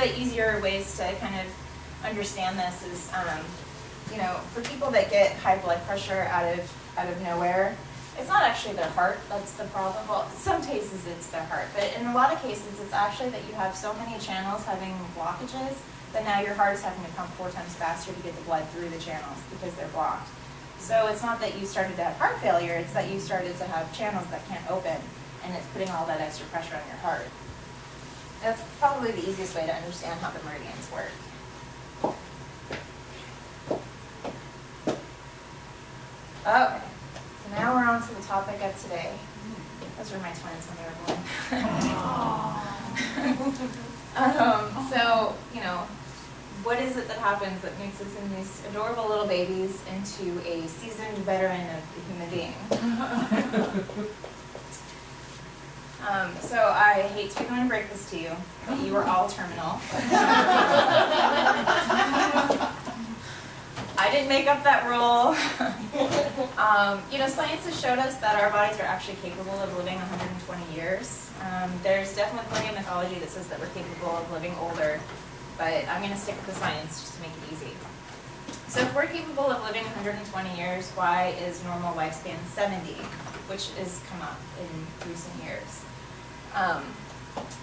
the easier ways to kind of understand this is, you know, for people that get high blood pressure out of nowhere, it's not actually their heart that's the problem. Well, in some cases it's their heart, but in a lot of cases it's actually that you have so many channels having blockages that now your heart is having to pump 4 times faster to get the blood through the channels because they're blocked. So it's not that you started to have heart failure, it's that you started to have channels that can't open, and it's putting all that extra pressure on your heart. That's probably the easiest way to understand how the meridians work. Okay, so now we're on to the topic of today. Those were my twins when they were born. So, you know, what is it that happens that makes us in these adorable little babies into a seasoned veteran of the human being? So I hate to be the one to break this to you, but you are all terminal. I didn't make up that rule. You know, science has showed us that our bodies are actually capable of living 120 years. There's definitely a mythology that says that we're capable of living older, but I'm going to stick with the science just to make it easy. So if we're capable of living 120 years, why is normal lifespan 70, which has come up in recent years?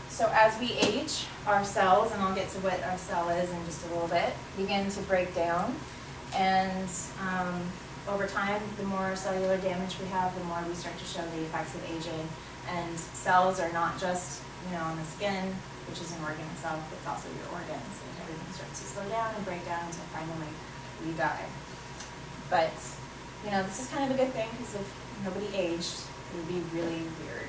So as we age, our cells, and I'll get to what our cell is in just a little bit, begin to break down. And over time, the more cellular damage we have, the more we start to show the effects of aging. And cells are not just, you know, on the skin, which is an organ itself, it's also your organs. And everything starts to slow down and break down until finally we die. But, you know, this is kind of a good thing, because if nobody aged, it would be really weird.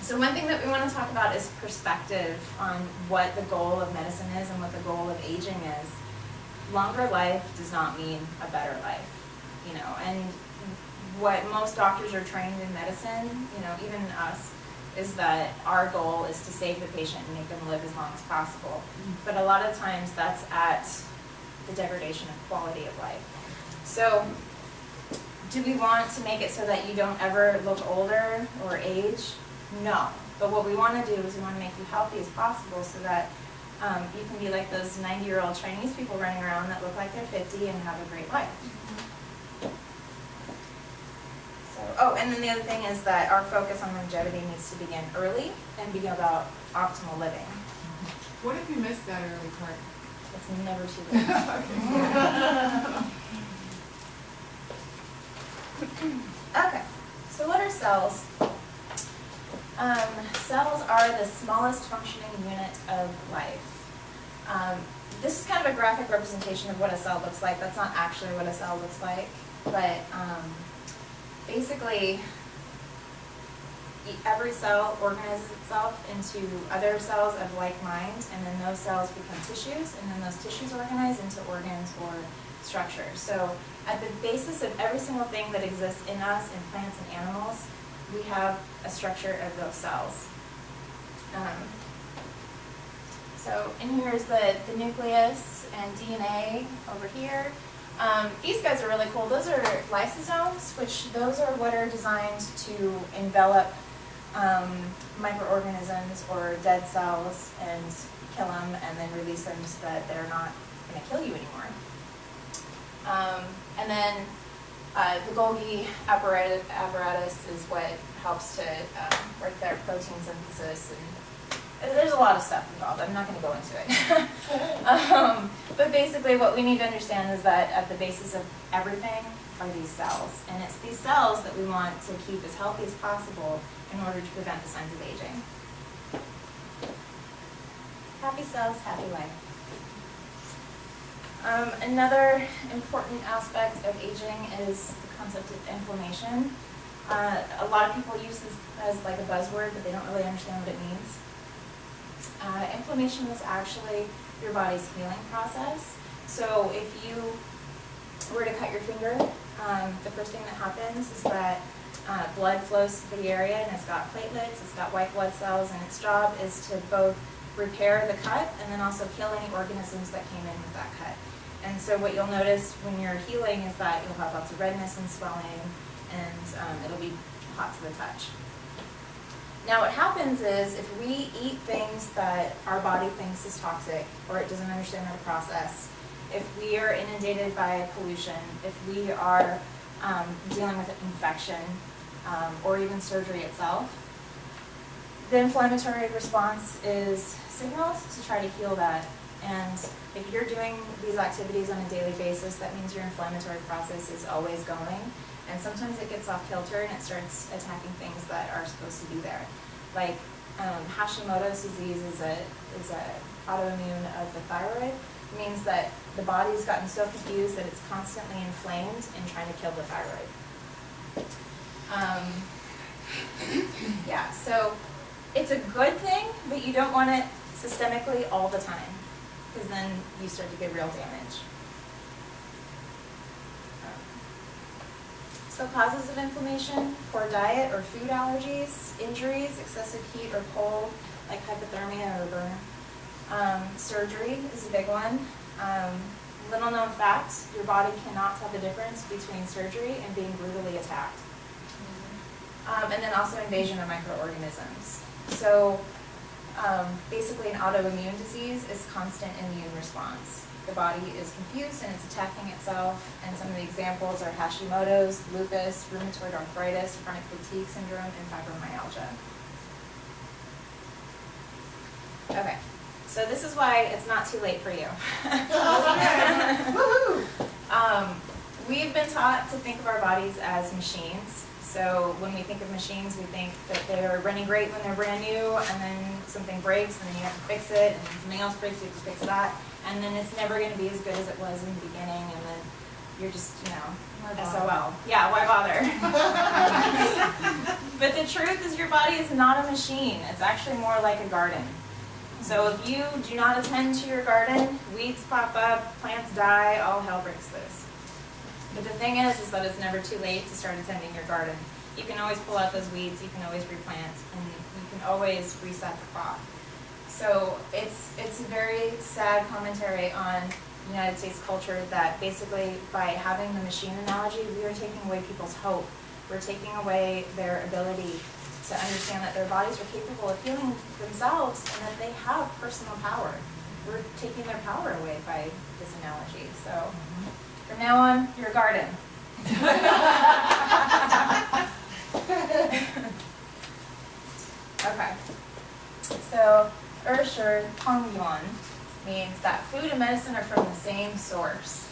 So one thing that we want to talk about is perspective on what the goal of medicine is and what the goal of aging is. Longer life does not mean a better life, you know, and what most doctors are trained in medicine, you know, even us, is that our goal is to save the patient and make them live as long as possible. But a lot of times that's at the degradation of quality of life. So do we want to make it so that you don't ever look older or age? No. But what we want to do is we want to make you healthy as possible so that you can be like those 90-year-old Chinese people running around that look like they're 50 and have a great life. So, oh, and then the other thing is that our focus on longevity needs to begin early and be about optimal living. What if you missed that early part? It's never too late. Okay, so what are cells? Cells are the smallest functioning unit of life. This is kind of a graphic representation of what a cell looks like. That's not actually what a cell looks like, but basically every cell organizes itself into other cells of like mind, and then those cells become tissues, and then those tissues organize into organs or structures. So at the basis of every single thing that exists in us, in plants and animals, we have a structure of those cells. So in here is the nucleus and DNA over here. These guys are really cool. Those are lysosomes, which those are what are designed to envelop microorganisms or dead cells and kill them and then release them so that they're not going to kill you anymore. And then the Golgi apparatus is what helps to work their protein synthesis, and there's a lot of stuff involved. I'm not going to go into it. But basically what we need to understand is that at the basis of everything are these cells. And it's these cells that we want to keep as healthy as possible in order to prevent the signs of aging. Happy cells, happy life. Another important aspect of aging is the concept of inflammation. A lot of people use this as like a buzzword, but they don't really understand what it means. Inflammation is actually your body's healing process. So if you were to cut your finger, the first thing that happens is that blood flows to the area, and it's got platelets, it's got white blood cells, and its job is to both repair the cut and then also kill any organisms that came in with that cut. And so what you'll notice when you're healing is that you'll have lots of redness and swelling, and it'll be hot to the touch. Now what happens is if we eat things that our body thinks is toxic or it doesn't understand how to process, if we are inundated by pollution, if we are dealing with infection or even surgery itself, the inflammatory response is signaled to try to heal that. And if you're doing these activities on a daily basis, that means your inflammatory process is always going. And sometimes it gets off kilter and it starts attacking things that are supposed to be there. Like Hashimoto's disease is a autoimmune of the thyroid. It means that the body's gotten so confused that it's constantly inflamed and trying to kill the thyroid. Yeah, so it's a good thing, but you don't want it systemically all the time, because then you start to get real damage. So causes of inflammation: poor diet or food allergies, injuries, excessive heat or cold, like hypothermia or burn. Surgery is a big one. Little known fact, your body cannot tell the difference between surgery and being brutally attacked. And then also invasion of microorganisms. So basically an autoimmune disease is constant immune response. The body is confused and it's attacking itself, and some of the examples are Hashimoto's, lupus, rheumatoid arthritis, chronic fatigue syndrome, and fibromyalgia. Okay, so this is why it's not too late for you. We've been taught to think of our bodies as machines. So when we think of machines, we think that they're running great when they're brand new, and then something breaks, and then you have to fix it, and then something else breaks, you have to fix that, and then it's never going to be as good as it was in the beginning, and then you're just, you know, SOL. Yeah, why bother? But the truth is your body is not a machine. It's actually more like a garden. So if you do not attend to your garden, weeds pop up, plants die, all hell breaks loose. But the thing is that it's never too late to start attending your garden. You can always pull out those weeds, you can always replant, and you can always reset the crop. So it's a very sad commentary on United States culture that basically by having the machine analogy, we are taking away people's hope. We're taking away their ability to understand that their bodies are capable of healing themselves and that they have personal power. We're taking their power away by this analogy. So from now on, your garden. Okay. So, Pongyuan means that food and medicine are from the same source.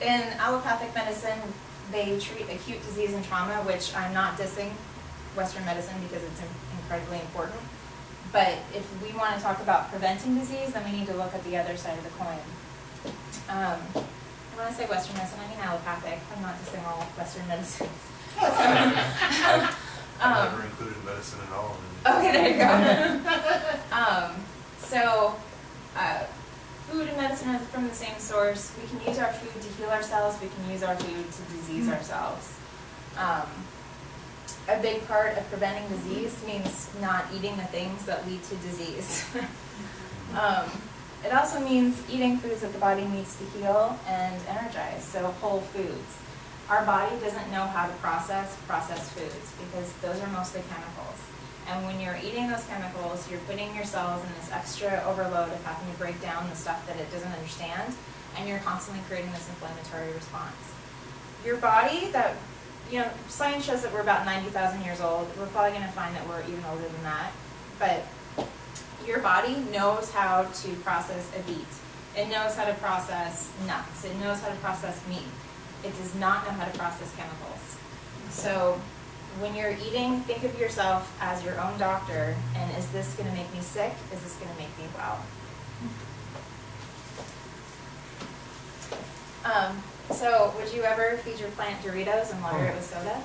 In allopathic medicine, they treat acute disease and trauma, which I'm not dissing Western medicine because it's incredibly important. But if we want to talk about preventing disease, then we need to look at the other side of the coin. When I say Western medicine, I mean allopathic. I'm not dissing all Western medicines. I've never included medicine at all. Okay, there you go. Food and medicine are from the same source. We can use our food to heal ourselves. We can use our food to disease ourselves. A big part of preventing disease means not eating the things that lead to disease. It also means eating foods that the body needs to heal and energize, so whole foods. Our body doesn't know how to process processed foods because those are mostly chemicals. And when you're eating those chemicals, you're putting your cells in this extra overload of having to break down the stuff that it doesn't understand, and you're constantly creating this inflammatory response. Your body, that, you know, science shows that we're about 90,000 years old. We're probably going to find that we're even older than that. But your body knows how to process a beet. It knows how to process nuts. It knows how to process meat. It does not know how to process chemicals. So when you're eating, think of yourself as your own doctor, and is this going to make me sick? Is this going to make me well? So would you ever feed your plant Doritos and water it with soda?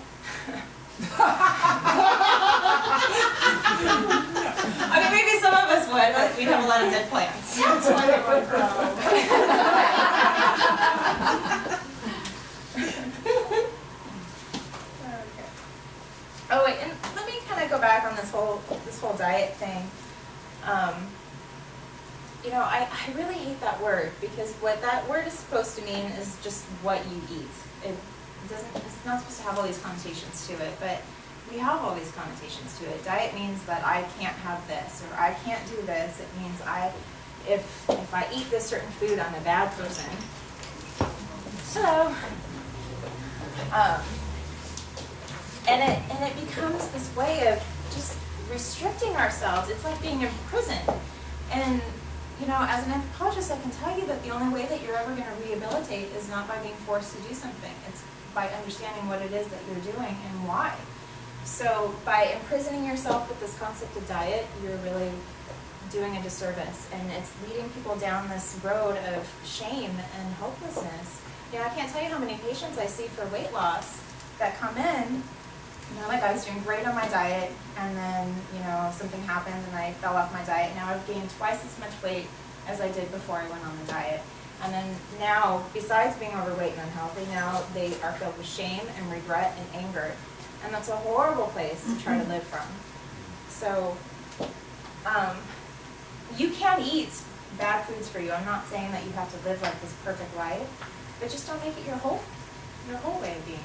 I mean, maybe some of us would, but we'd have a lot of dead plants. That's why they would grow. Okay. Oh wait, and let me kind of go back on this whole diet thing. You know, I really hate that word because what that word is supposed to mean is just what you eat. It's not supposed to have all these connotations to it, but we have all these connotations to it. Diet means that I can't have this, or I can't do this. It means if I eat this certain food, I'm a bad person. So, and it becomes this way of just restricting ourselves. It's like being in prison. And you know, as an anthropologist, I can tell you that the only way that you're ever going to rehabilitate is not by being forced to do something. It's by understanding what it is that you're doing and why. So by imprisoning yourself with this concept of diet, you're really doing a disservice, and it's leading people down this road of shame and hopelessness. You know, I can't tell you how many patients I see for weight loss that come in, you know, like I was doing great on my diet, and then, you know, something happened and I fell off my diet. Now I've gained twice as much weight as I did before I went on the diet. And then now, besides being overweight and unhealthy, now they are filled with shame and regret and anger. And that's a horrible place to try to live from. So, you can eat bad foods for you. I'm not saying that you have to live like this perfect life, but just don't make it your whole way of being.